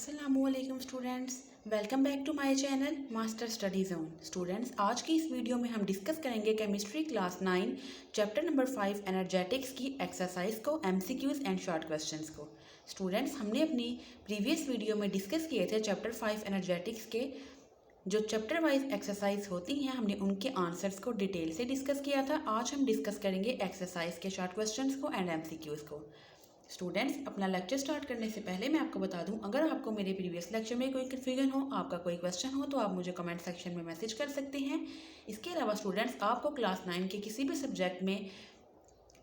अस्सलामुअलैकुम students, welcome back to my channel master study zone. Students, आज की इस वीडियो में हम डिस्कस करेंगे chemistry class 9 chapter number 5 energetics की एक्सरसाइज को, एमसीक्यूज एंड शॉर्ट क्वेश्चंस को। स्टूडेंट्स, हमने अपनी प्रीवियस वीडियो में डिस्कस किए थे चैप्टर 5 एनर्जेटिक्स के जो चैप्टर वाइज एक्सरसाइज होती हैं, हमने उनके आंसर्स को डिटेल से डिस्कस किया था। आज हम डिस्कस करेंगे एक्सरसाइज के शॉर्ट क्वेश्चंस को एंड एमसीक्यूज को। स्टूडेंट्स, अपना लेक्चर स्टार्ट करने से पहले मैं आपको बता दूं, अगर आपको मेरे प्रीवियस लेक्चर में कोई कन्फ्यूजन हो, आपका कोई क्वेश्चन हो, तो आप मुझे कमेंट सेक्शन में मैसेज कर सकते हैं। इसके अलावा स्टूडेंट्स, आपको क्लास 9 के किसी भी सब्जेक्ट में,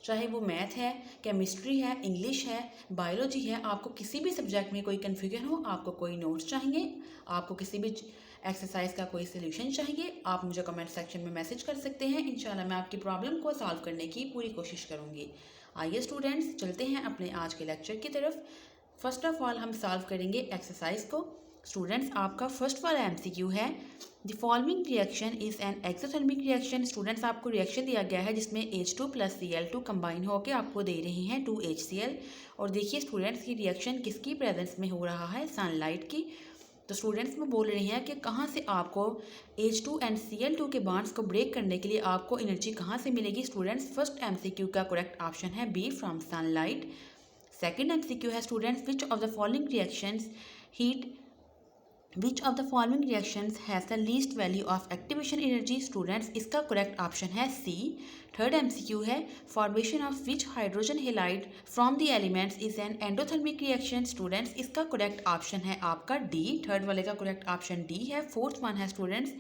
चाहे वो मैथ है, केमिस्ट्री है, इंग्लिश है, बायोलॉजी है, आपको किसी भी सब्जेक्ट में कोई कन्फ्यूजन हो, आपको कोई नोट्स चाहिए, आपको किसी भी एक्सरसाइज का कोई सोल्यूशन चाहिए, आप मुझे कमेंट सेक्शन में मैसेज कर सकते हैं। इंशाल्लाह मैं आपकी प्रॉब्लम को सॉल्व करने की पूरी कोशिश करूँगी। आइए स्टूडेंट्स, चलते हैं अपने आज के लेक्चर की तरफ। फर्स्ट ऑफ ऑल हम सॉल्व करेंगे एक्सरसाइज को। स्टूडेंट्स, आपका फर्स्ट वाला एमसीक्यू है, the following reaction is an exothermic reaction. Students, आपको रिएक्शन दिया गया है जिसमें H2 + Cl2 कंबाइन होकर आपको दे रही हैं 2HCl। और देखिए स्टूडेंट्स की रिएक्शन किसकी प्रेजेंस में हो रहा है, सनलाइट की। तो स्टूडेंट्स में बोल रहे हैं कि कहाँ से आपको H2 एंड Cl2 के बॉन्ड्स को ब्रेक करने के लिए आपको एनर्जी कहाँ से मिलेगी। स्टूडेंट्स, फर्स्ट एमसीक्यू का करेक्ट ऑप्शन है B, from sunlight. Second MCQ है students, which of the following reactions heat which of the following reactions has the least value of activation energy. Students, इसका correct option है C. Third MCQ है, formation of which hydrogen halide from the elements is an endothermic reaction. Students, इसका correct option है आपका D. Third वाले का correct option D है। Fourth one है स्टूडेंट्स,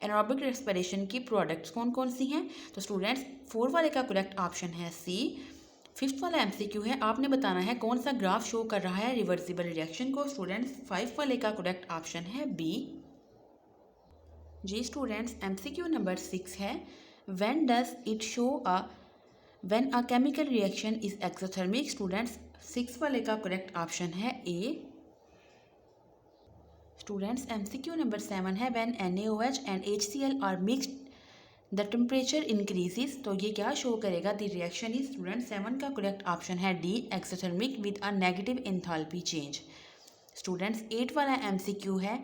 एनारोबिक रेस्पिरेशन की प्रोडक्ट्स कौन कौन सी हैं। तो स्टूडेंट्स, फोर्थ वाले का करेक्ट ऑप्शन है सी। फिफ्थ वाला एमसीक्यू है, आपने बताना है कौन सा ग्राफ शो कर रहा है रिवर्सिबल रिएक्शन को। स्टूडेंट्स, 5 वाले का करेक्ट ऑप्शन है बी। जी स्टूडेंट्स, एमसीक्यू नंबर 6 है, when does it show when a chemical reaction is exothermic. Students, 6 वाले का करेक्ट ऑप्शन है ए। स्टूडेंट्स, एमसीक्यू नंबर 7 है, when NaOH and HCl are mixed the temperature increases. तो ये क्या show करेगा, द रिएक्शन इज। स्टूडेंट, 7 का करेक्ट ऑप्शन है D, exothermic with a negative enthalpy change. Students, 8 वाला एमसीक्यू है,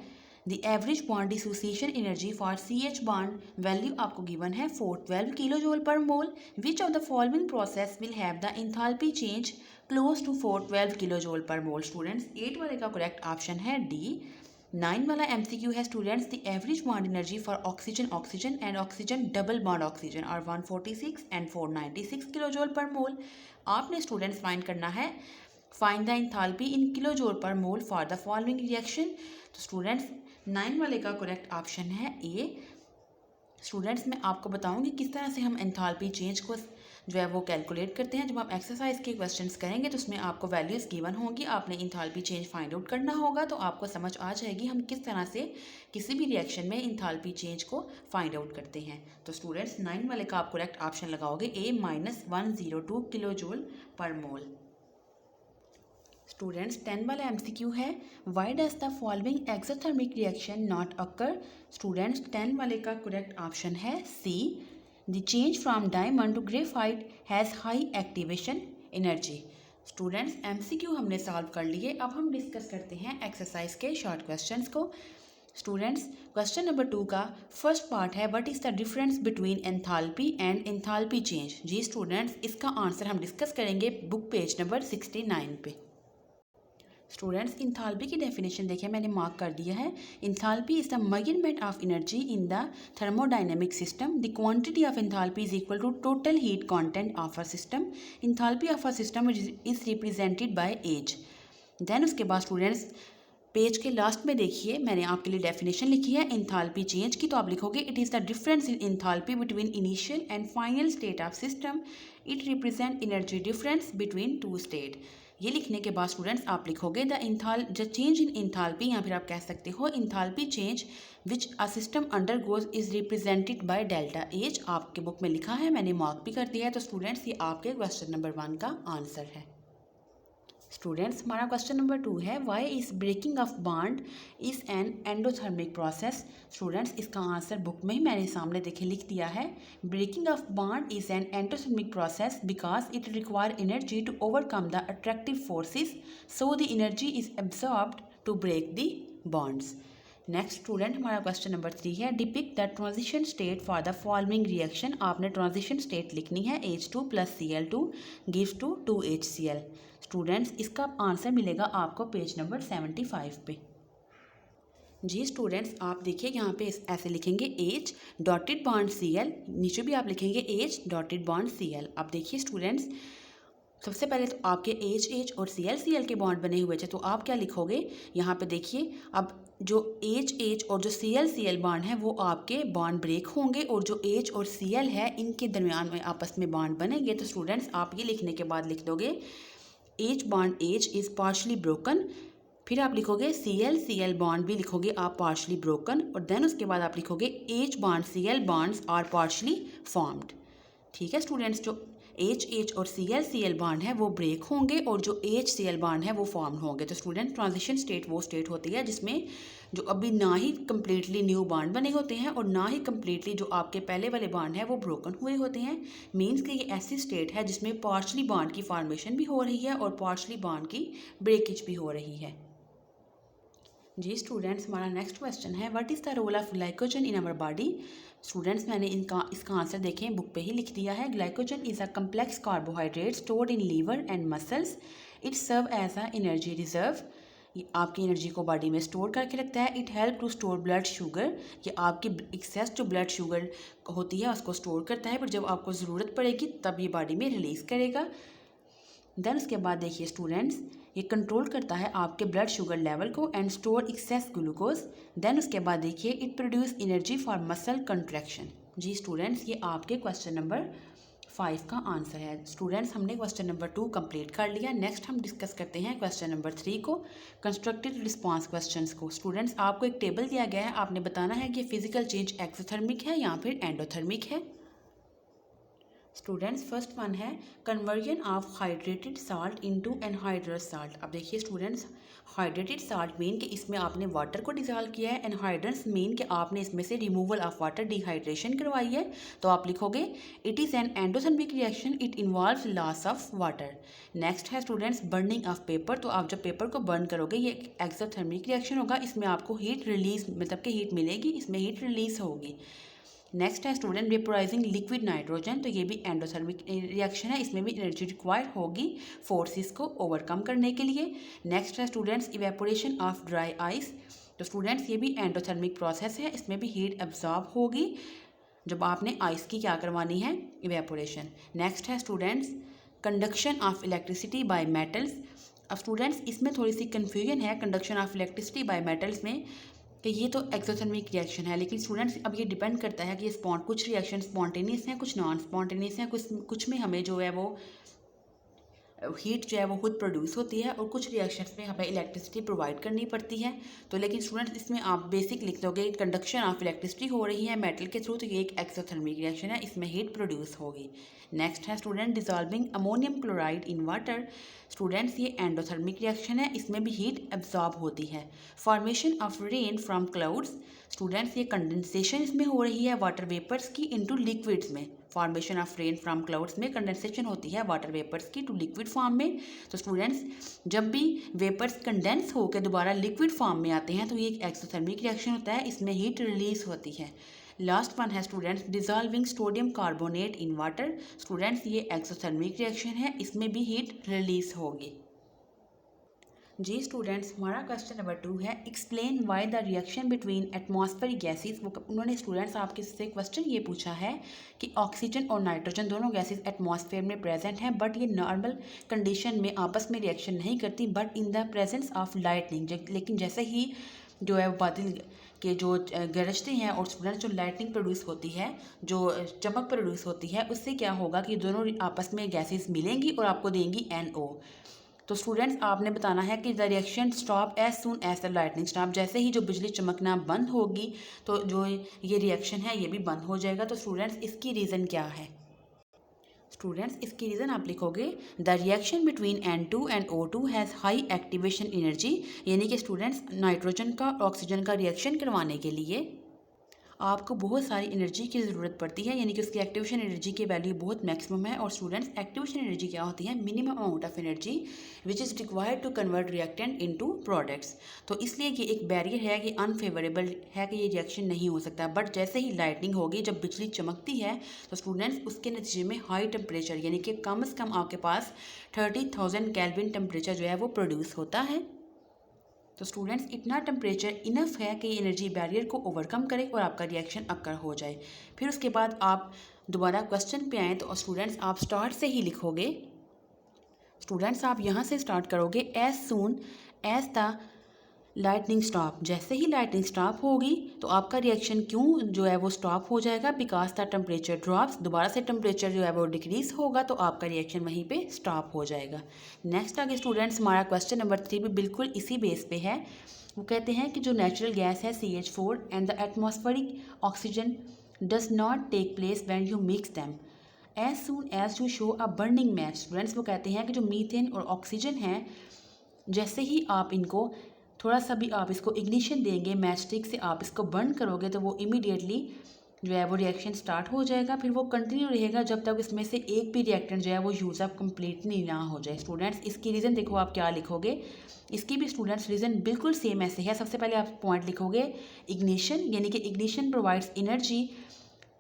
the average bond dissociation energy for CH bond value आपको given है 412 kilo joule per mole. Which of the following process will have the enthalpy change close to 412 kilo joule per mole. Students, 8 वाले का correct option है D. 9 वाला MCQ है students, the average bond energy for oxygen and oxygen double bond oxygen are 146 and 496 kilo joule per mole. आपने students find करना है, find the enthalpy in kilo joule per mole for the following reaction. तो students, 9 वाले का correct option है ए। Students, मैं आपको बताऊंगी किस तरह से हम एंथैल्पी चेंज को जो है वो कैलकुलेट करते हैं। जब आप एक्सरसाइज के क्वेश्चंस करेंगे तो उसमें आपको वैल्यूज़ गिवन होंगी, आपने एंथैल्पी चेंज फाइंड आउट करना होगा, तो आपको समझ आ जाएगी हम किस तरह से किसी भी रिएक्शन में एंथैल्पी चेंज को फाइंड आउट करते हैं। तो स्टूडेंट्स, 9 वाले का आप करेक्ट ऑप्शन लगाओगे ए, -102 kilo joule per mole. Students, 10 वाला एमसीक्यू है, why does the following exothermic reaction not occur. Students, 10 वाले का करेक्ट ऑप्शन है C, the change from diamond to graphite has high activation energy. Students, MCQ हमने solve कर लिए, अब हम डिस्कस करते हैं एक्सरसाइज के शॉर्ट क्वेश्चंस को। स्टूडेंट्स, क्वेश्चन नंबर 2 का फर्स्ट पार्ट है, what is the difference between enthalpy and enthalpy change. जी स्टूडेंट्स, इसका आंसर हम डिस्कस करेंगे बुक पेज नंबर 69 पे। स्टूडेंट्स, इंथैल्पी की डेफिनेशन देखिए, मैंने मार्क कर दिया है। Enthalpy is the measurement of energy in the thermodynamic system. The quantity of enthalpy is equal to total heat content of a system. Enthalpy of a system is represented by H. Then उसके बाद students, page के last में देखिए मैंने आपके लिए definition लिखी है इंथैल्पी चेंज की, तो आप लिखोगे it is the difference in enthalpy between initial and final state of system. It represent energy difference between two state. ये लिखने के बाद स्टूडेंट्स आप लिखोगे द चेंज इन इंथैल्पी, या फिर आप कह सकते हो enthalpy change which a system undergoes is represented by delta H. आपके बुक में लिखा है, मैंने मार्क भी कर दिया है। तो स्टूडेंट्स, ये आपके क्वेश्चन नंबर 1 का आंसर है। स्टूडेंट्स, हमारा क्वेश्चन नंबर 2 है, why is breaking of bond is an endothermic process. Students, इसका आंसर बुक में ही मैंने सामने देखे लिख दिया है। Breaking of bond is an endothermic process because it require energy to overcome the attractive forces, so the energy is absorbed to break the bonds. Next student हमारा क्वेश्चन नंबर 3 है, depict the transition state for the following reaction. आपने transition state लिखनी है H2 + Cl2 gives to 2HCl। Students इसका answer मिलेगा आपको page number 75 पे। जी students आप देखिए यहाँ पे ऐसे लिखेंगे H डॉटेड बॉन्ड Cl, नीचे भी आप लिखेंगे H डॉटेड बॉन्ड Cl। अब देखिए स्टूडेंट्स सबसे पहले तो आपके H और Cl के बॉन्ड बने हुए थे, तो आप क्या लिखोगे यहाँ पे देखिए। अब जो H और जो Cl बॉन्ड है वो आपके बॉन्ड ब्रेक होंगे, और जो H और Cl है इनके दरमियान में आपस में बॉन्ड बनेंगे। तो स्टूडेंट्स आप ये लिखने के बाद लिख दोगे H bond H is partially broken, फिर आप लिखोगे Cl बॉन्ड भी लिखोगे आप पार्शली ब्रोकन, और देन उसके बाद आप लिखोगे H bond Cl bonds are partially formed. ठीक है स्टूडेंट्स, जो H और Cl बॉन्ड है वो ब्रेक होंगे और जो HCl बॉन्ड है वो फॉर्म होंगे। तो स्टूडेंट ट्रांजिशन स्टेट वो स्टेट होती है जिसमें जो अभी ना ही कम्प्लीटली न्यू बॉन्ड बने होते हैं और ना ही कम्प्लीटली जो आपके पहले वाले बॉन्ड है वो ब्रोकन हुए होते हैं। मीन्स कि ये ऐसी स्टेट है जिसमें पार्शली बॉन्ड की फॉर्मेशन भी हो रही है और पार्शली बॉन्ड की ब्रेकेज भी हो रही है। जी स्टूडेंट्स हमारा नेक्स्ट क्वेश्चन है, what is the role of glycogen in our body. Students मैंने इसका आंसर देखें बुक पे ही लिख दिया है। Glycogen is a complex carbohydrate stored in liver and muscles, it serve as a energy reserve. ये आपकी एनर्जी को बॉडी में स्टोर करके रखता है। It help to store blood sugar, ये आपकी एक्सेस जो ब्लड शुगर होती है उसको स्टोर करता है, पर जब आपको ज़रूरत पड़ेगी तब ये बॉडी में रिलीज़ करेगा। देन उसके बाद देखिए स्टूडेंट्स ये कंट्रोल करता है आपके ब्लड शुगर लेवल को and store excess glucose. Then उसके बाद देखिए it produce energy for muscle contraction. जी स्टूडेंट्स ये आपके क्वेश्चन नंबर 5 का आंसर है। स्टूडेंट्स हमने क्वेश्चन नंबर 2 कंप्लीट कर लिया। नेक्स्ट हम डिस्कस करते हैं क्वेश्चन नंबर 3 को, कंस्ट्रक्टिव रिस्पांस क्वेश्चंस को। स्टूडेंट्स आपको एक टेबल दिया गया है, आपने बताना है कि फिजिकल चेंज एक्सोथर्मिक है या फिर एंडोथर्मिक है। स्टूडेंट्स फर्स्ट वन है conversion of hydrated salt into anhydrous salt. अब देखिए स्टूडेंट्स हाइड्रेटेड साल्ट मीन कि इसमें आपने वाटर को डिजॉल्व किया है, एनहाइड्रस मीन कि आपने इसमें से रिमूवल ऑफ वाटर डिहाइड्रेशन करवाई है। तो आप लिखोगे it is an endothermic reaction, it involves loss of water. Next है स्टूडेंट्स बर्निंग ऑफ पेपर। तो आप जब पेपर को बर्न करोगे ये एक्सोथर्मिक रिएक्शन होगा, इसमें आपको हीट रिलीज मतलब कि हीट मिलेगी, इसमें हीट रिलीज होगी। नेक्स्ट है स्टूडेंट वेपोराइजिंग लिक्विड नाइट्रोजन। तो ये भी एंडोथर्मिक रिएक्शन है, इसमें भी एनर्जी रिक्वायर्ड होगी फोर्सेस को ओवरकम करने के लिए। नेक्स्ट है students evaporation of dry ice. तो स्टूडेंट्स ये भी एंडोथर्मिक प्रोसेस है, इसमें भी हीट एब्जॉर्ब होगी जब आपने आइस की क्या करवानी है, इवेपोरेशन। नेक्स्ट है students conduction of electricity bye metals. अब स्टूडेंट्स इसमें थोड़ी सी कन्फ्यूजन है conduction of electricity bye metals में कि ये तो एक्सोथर्मिक रिएक्शन है, लेकिन स्टूडेंट्स अब ये डिपेंड करता है कि ये कुछ रिएक्शन स्पॉन्टेनियस हैं, कुछ नॉन स्पॉन्टेनियस हैं, कुछ में हमें जो है वो हीट जो है वो खुद प्रोड्यूस होती है और कुछ रिएक्शंस में हमें इलेक्ट्रिसिटी प्रोवाइड करनी पड़ती है। तो लेकिन स्टूडेंट्स इसमें आप बेसिक लिख दोगे कंडक्शन ऑफ इलेक्ट्रिसिटी हो रही है मेटल के थ्रू, तो ये एक एक्सोथर्मिक रिएक्शन है, इसमें हीट प्रोड्यूस होगी। नेक्स्ट है student dissolving ammonium chloride in water. Students ये एंडोथर्मिक रिएक्शन है, इसमें भी हीट एब्जॉर्ब होती है। Formation of rain from clouds. Students ये कंडेंसेशन इसमें हो रही है वाटर वेपर्स की इनटू लिक्विड्स में। Formation of rain from clouds में कंडेंसेशन होती है वाटर वेपर्स की टू लिक्विड फॉर्म में। तो स्टूडेंट्स जब भी वेपर्स कंडेंस होकर दोबारा लिक्विड फॉर्म में आते हैं तो ये एक एक्सोथर्मिक रिएक्शन होता है, इसमें हीट रिलीज होती है। लास्ट वन है students dissolving sodium carbonate in water. Students ये एक्सोथर्मिक रिएक्शन है, इसमें भी हीट रिलीज होगी। जी स्टूडेंट्स हमारा क्वेश्चन नंबर 2 है explain why the reaction between atmospheric gases. उन्होंने स्टूडेंट्स आपके से क्वेश्चन ये पूछा है कि ऑक्सीजन और नाइट्रोजन दोनों गैसेस एटमॉस्फेयर में प्रेजेंट हैं, बट ये नॉर्मल कंडीशन में आपस में रिएक्शन नहीं करती, but in the presence of lightning. लेकिन जैसे ही जो है बादल के जो गरजते हैं और स्टूडेंट्स जो लाइटनिंग प्रोड्यूस होती है, जो चमक प्रोड्यूस होती है, उससे क्या होगा कि दोनों आपस में गैसेस मिलेंगी और आपको देंगी NO। तो स्टूडेंट्स आपने बताना है कि the reaction stop as soon as the lightning stop. जैसे ही जो बिजली चमकना बंद होगी तो जो ये रिएक्शन है ये भी बंद हो जाएगा। तो स्टूडेंट्स इसकी रीज़न क्या है? स्टूडेंट्स इसकी रीज़न आप लिखोगे the reaction between N2 and O2 has high activation energy. यानी कि स्टूडेंट्स नाइट्रोजन का ऑक्सीजन का रिएक्शन करवाने के लिए आपको बहुत सारी एनर्जी की ज़रूरत पड़ती है, यानी कि उसकी एक्टिवेशन एनर्जी की वैल्यू बहुत मैक्सिमम है। और स्टूडेंट्स, एक्टिवेशन एनर्जी क्या होती है? Minimum amount of energy which is required to convert reactant into products. तो इसलिए ये एक बैरियर है कि अनफेवरेबल है कि ये रिएक्शन नहीं हो सकता। बट जैसे ही लाइटनिंग होगी, जब बिजली चमकती है, तो स्टूडेंट्स उसके नतीजे में हाई टेम्परेचर, यानी कि कम से कम आपके पास 30,000 केल्विन टेम्परेचर जो है वो प्रोड्यूस होता है। तो स्टूडेंट्स, इतना टेम्परेचर इनफ है कि एनर्जी बैरियर को ओवरकम करे और आपका रिएक्शन अकर हो जाए। फिर उसके बाद आप दोबारा क्वेश्चन पे आएँ तो स्टूडेंट्स आप स्टार्ट से ही लिखोगे। स्टूडेंट्स आप यहाँ से स्टार्ट करोगे, as soon as the lightning stop. जैसे ही लाइटनिंग स्टॉप होगी तो आपका रिएक्शन क्यों जो है वो स्टॉप हो जाएगा? Because the temperature drops. दोबारा से टेम्परेचर जो है वो डिक्रीज होगा तो आपका रिएक्शन वहीं पे स्टॉप हो जाएगा। नेक्स्ट आगे स्टूडेंट्स, हमारा क्वेश्चन नंबर 3 भी बिल्कुल इसी बेस पे है। वो कहते हैं कि जो नेचुरल गैस है CH4 and the atmospheric oxygen does not take place when you mix them as soon as you show a burning match. Students वो कहते हैं कि जो मीथेन और ऑक्सीजन है, जैसे ही आप इनको थोड़ा सा भी आप इसको इग्निशन देंगे, मैच स्टिक से आप इसको बर्न करोगे, तो वो इमीडिएटली जो है वो रिएक्शन स्टार्ट हो जाएगा। फिर वो कंटिन्यू रहेगा जब तक इसमें से एक भी रिएक्टेंट जो है वो यूज़ अप कम्प्लीटली ना हो जाए। स्टूडेंट्स इसकी रीज़न देखो आप क्या लिखोगे। इसकी भी स्टूडेंट्स रीज़न बिल्कुल सेम ऐसे है। सबसे पहले आप पॉइंट लिखोगे इग्निशन, यानी कि ignition provides energy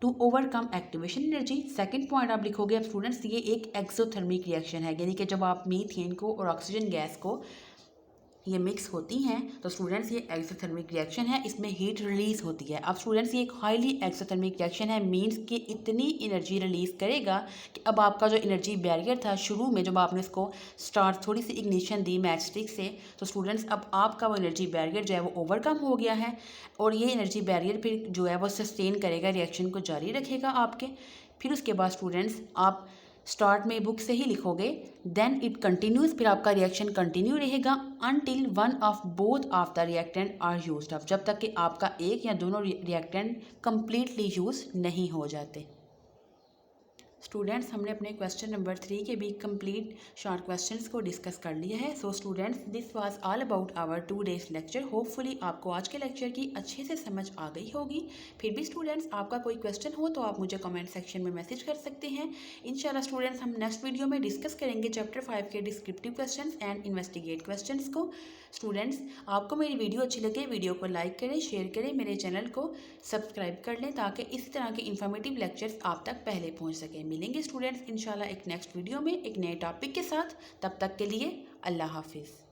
to overcome activation energy. Second point आप लिखोगे अब स्टूडेंट्स ये एक एक्सोथर्मिक रिएक्शन है, यानी कि जब आप मीथेन को और ऑक्सीजन गैस को ये मिक्स होती हैं तो स्टूडेंट्स ये एक्सोथर्मिक रिएक्शन है, इसमें हीट रिलीज़ होती है। अब स्टूडेंट्स ये एक हाईली एक्सोथर्मिक रिएक्शन है, मींस कि इतनी एनर्जी रिलीज़ करेगा कि अब आपका जो एनर्जी बैरियर था शुरू में, जब आपने इसको स्टार्ट थोड़ी सी इग्निशन दी मैच स्टिक से, तो स्टूडेंट्स अब आपका वो एनर्जी बैरियर जो है वो ओवरकम हो गया है और ये एनर्जी बैरियर फिर जो है वो सस्टेन करेगा, रिएक्शन को जारी रखेगा आपके। फिर उसके बाद स्टूडेंट्स आप स्टार्ट में बुक से ही लिखोगे, देन इट कंटिन्यूज, फिर आपका रिएक्शन कंटिन्यू रहेगा until one of both of the reactant are used up, जब तक कि आपका एक या दोनों रिएक्टेंट कंप्लीटली यूज नहीं हो जाते। स्टूडेंट्स हमने अपने क्वेश्चन नंबर 3 के भी कंप्लीट शॉर्ट क्वेश्चंस को डिस्कस कर लिया है। So students this was all about our 2 days lecture. Hopefully आपको आज के लेक्चर की अच्छे से समझ आ गई होगी। फिर भी स्टूडेंट्स आपका कोई क्वेश्चन हो तो आप मुझे कमेंट सेक्शन में मैसेज कर सकते हैं। इंशाल्लाह स्टूडेंट्स हम नेक्स्ट वीडियो में डिस्कस करेंगे चैप्टर 5 के descriptive question and investigate question को। स्टूडेंट्स आपको मेरी वीडियो अच्छी लगे, वीडियो को लाइक करें, शेयर करें, मेरे चैनल को सब्सक्राइब कर लें ताकि इस तरह के इन्फॉर्मेटिव लेक्चर्स आप तक पहले पहुंच सकें। मिलेंगे स्टूडेंट्स इंशाल्लाह एक नेक्स्ट वीडियो में एक नए टॉपिक के साथ। तब तक के लिए अल्लाह हाफिज़।